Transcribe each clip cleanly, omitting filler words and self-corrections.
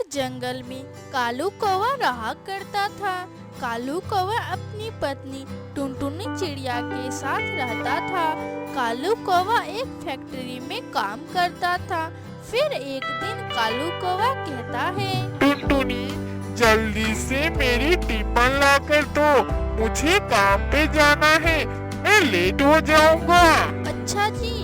एक जंगल में कालू कौवा रहा करता था। कालू कौवा अपनी पत्नी टुनटुनी चिड़िया के साथ रहता था। कालू कौवा एक फैक्ट्री में काम करता था। फिर एक दिन कालू कौवा कहता है, टुनटुनी, जल्दी से मेरी टिफिन ला कर दो, मुझे काम पे जाना है, मैं लेट हो जाऊंगा। अच्छा जी,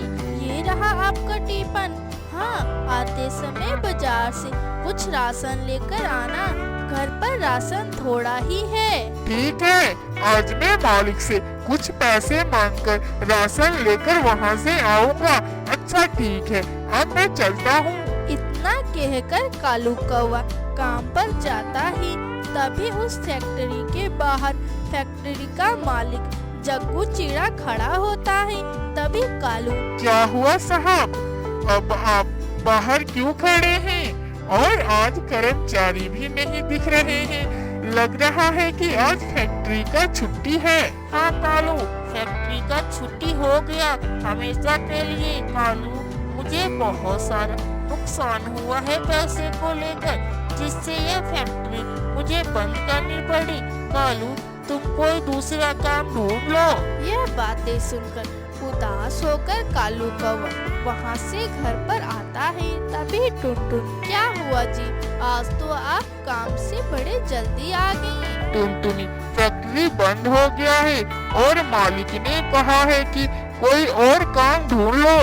ये रहा आपका टिफिन। हाँ, आते समय बाजार से कुछ राशन लेकर आना, घर पर राशन थोड़ा ही है। ठीक है, आज मैं मालिक से कुछ पैसे मांगकर राशन लेकर वहाँ से आऊँगा। अच्छा ठीक है, अब मैं चलता हूँ। इतना कहकर कालू कौवा काम पर जाता ही तभी उस फैक्ट्री के बाहर फैक्ट्री का मालिक जग्गू चिड़ा खड़ा होता है। तभी कालू, क्या हुआ साहब, अब आप बाहर क्यों खड़े हैं? और आज कर्मचारी भी नहीं दिख रहे हैं, लग रहा है कि आज फैक्ट्री का छुट्टी है। हाँ कालू, फैक्ट्री का छुट्टी हो गया हमेशा के लिए। कालू, मुझे बहुत सारा नुकसान हुआ है पैसे को लेकर, जिससे यह फैक्ट्री मुझे बंद करनी पड़ी। कालू, तुम कोई दूसरा काम ढूंढ लो। यह बातें सुनकर उदास होकर कालू कौवा वहाँ से घर पर आता है। तभी टुनटुन, क्या हुआ जी, आज तो आप काम से बड़े जल्दी आ गए। टुनटुनी, फैक्ट्री बंद हो गया है और मालिक ने कहा है कि कोई और काम ढूंढ लो।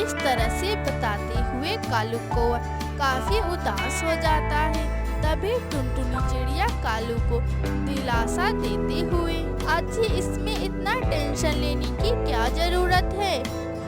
इस तरह से बताते हुए कालू कौवा काफी उदास हो जाता है। तभी टुनटुनी चिड़िया कालू को दिलासा देते हुए, आज इसमें इतना टेंशन लेने की क्या जरूरत है,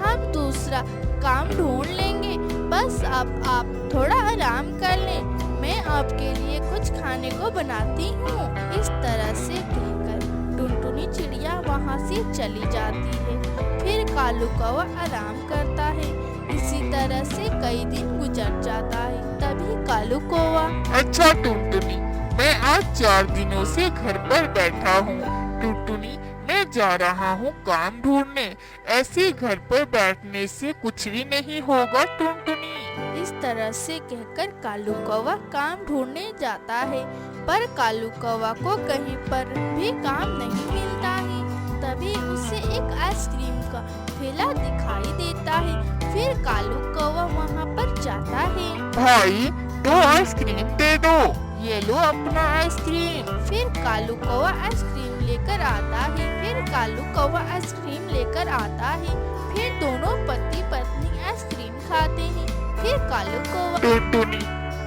हम दूसरा काम ढूंढ लेंगे, बस अब आप थोड़ा आराम कर लें, मैं आपके लिए कुछ खाने को बनाती हूँ। इस तरह से कहकर टुनटुनी चिड़िया वहाँ से चली जाती है। फिर कालू कौवा आराम करता है। इसी तरह से कई दिन गुजर जाता है। तभी कालू कौवा, अच्छा टुनटुनी, मैं आज 4 दिनों से घर पर बैठा हूँ। टुनटुनी, मैं जा रहा हूँ काम ढूंढने, ऐसे घर पर बैठने से कुछ भी नहीं होगा। टुनटुनी, इस तरह से कहकर कालू कौवा काम ढूंढने जाता है, पर कालू कौवा को कहीं पर भी काम नहीं मिलता है। तभी उसे एक आइसक्रीम का ठेला दिखाई देता है। फिर कालू कौवा वहाँ पर जाता है। भाई, 2 आइसक्रीम दे दो, ये लो अपना आइसक्रीम। फिर कालू कौवा आइसक्रीम लेकर आता है। फिर कालू कौवा आइसक्रीम लेकर आता है। फिर दोनों पति पत्नी आइसक्रीम खाते हैं। फिर कालू कौवा, टुनटुनी,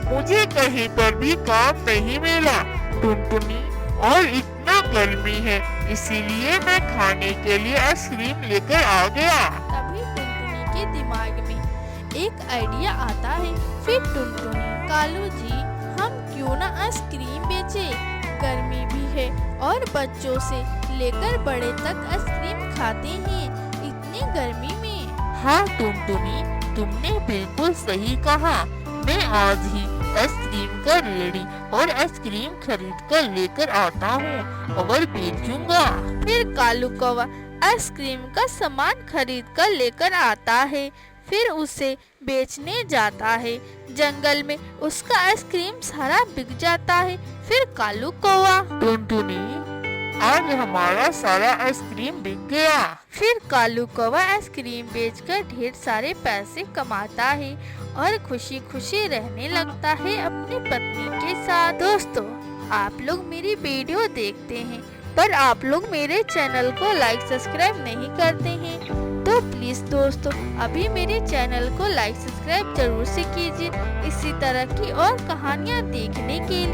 मुझे कहीं पर भी काम नहीं मिला। टुनटुनी, और इतना गर्मी है, इसीलिए मैं खाने के लिए आइसक्रीम लेकर आ गया। तभी टुनटुनी के दिमाग में एक आइडिया आता है। फिर टुनटुनी, कालू जी, हम क्यों ना आइसक्रीम बेचे, गर्मी भी है और बच्चों से लेकर बड़े तक आइसक्रीम खाते हैं इतनी गर्मी में। हाँ टुनटुनी, तुमने बिल्कुल सही कहा, मैं आज ही आइसक्रीम का रेडी और आइसक्रीम खरीद कर लेकर आता हूँ और बेचूंगा। फिर कालू कौवा आइसक्रीम का सामान खरीद कर लेकर आता है। फिर उसे बेचने जाता है। जंगल में उसका आइसक्रीम सारा बिक जाता है। फिर कालू कौवा, टुनटुनी, आज हमारा सारा आइसक्रीम बिक गया। फिर कालू कौवा आइसक्रीम बेचकर ढेर सारे पैसे कमाता है और खुशी खुशी रहने लगता है अपनी पत्नी के साथ। दोस्तों, आप लोग मेरी वीडियो देखते हैं पर आप लोग मेरे चैनल को लाइक सब्सक्राइब नहीं करते हैं, तो प्लीज दोस्तों अभी मेरे चैनल को लाइक सब्सक्राइब जरूर से कीजिए इसी तरह की और कहानियाँ देखने के लिए।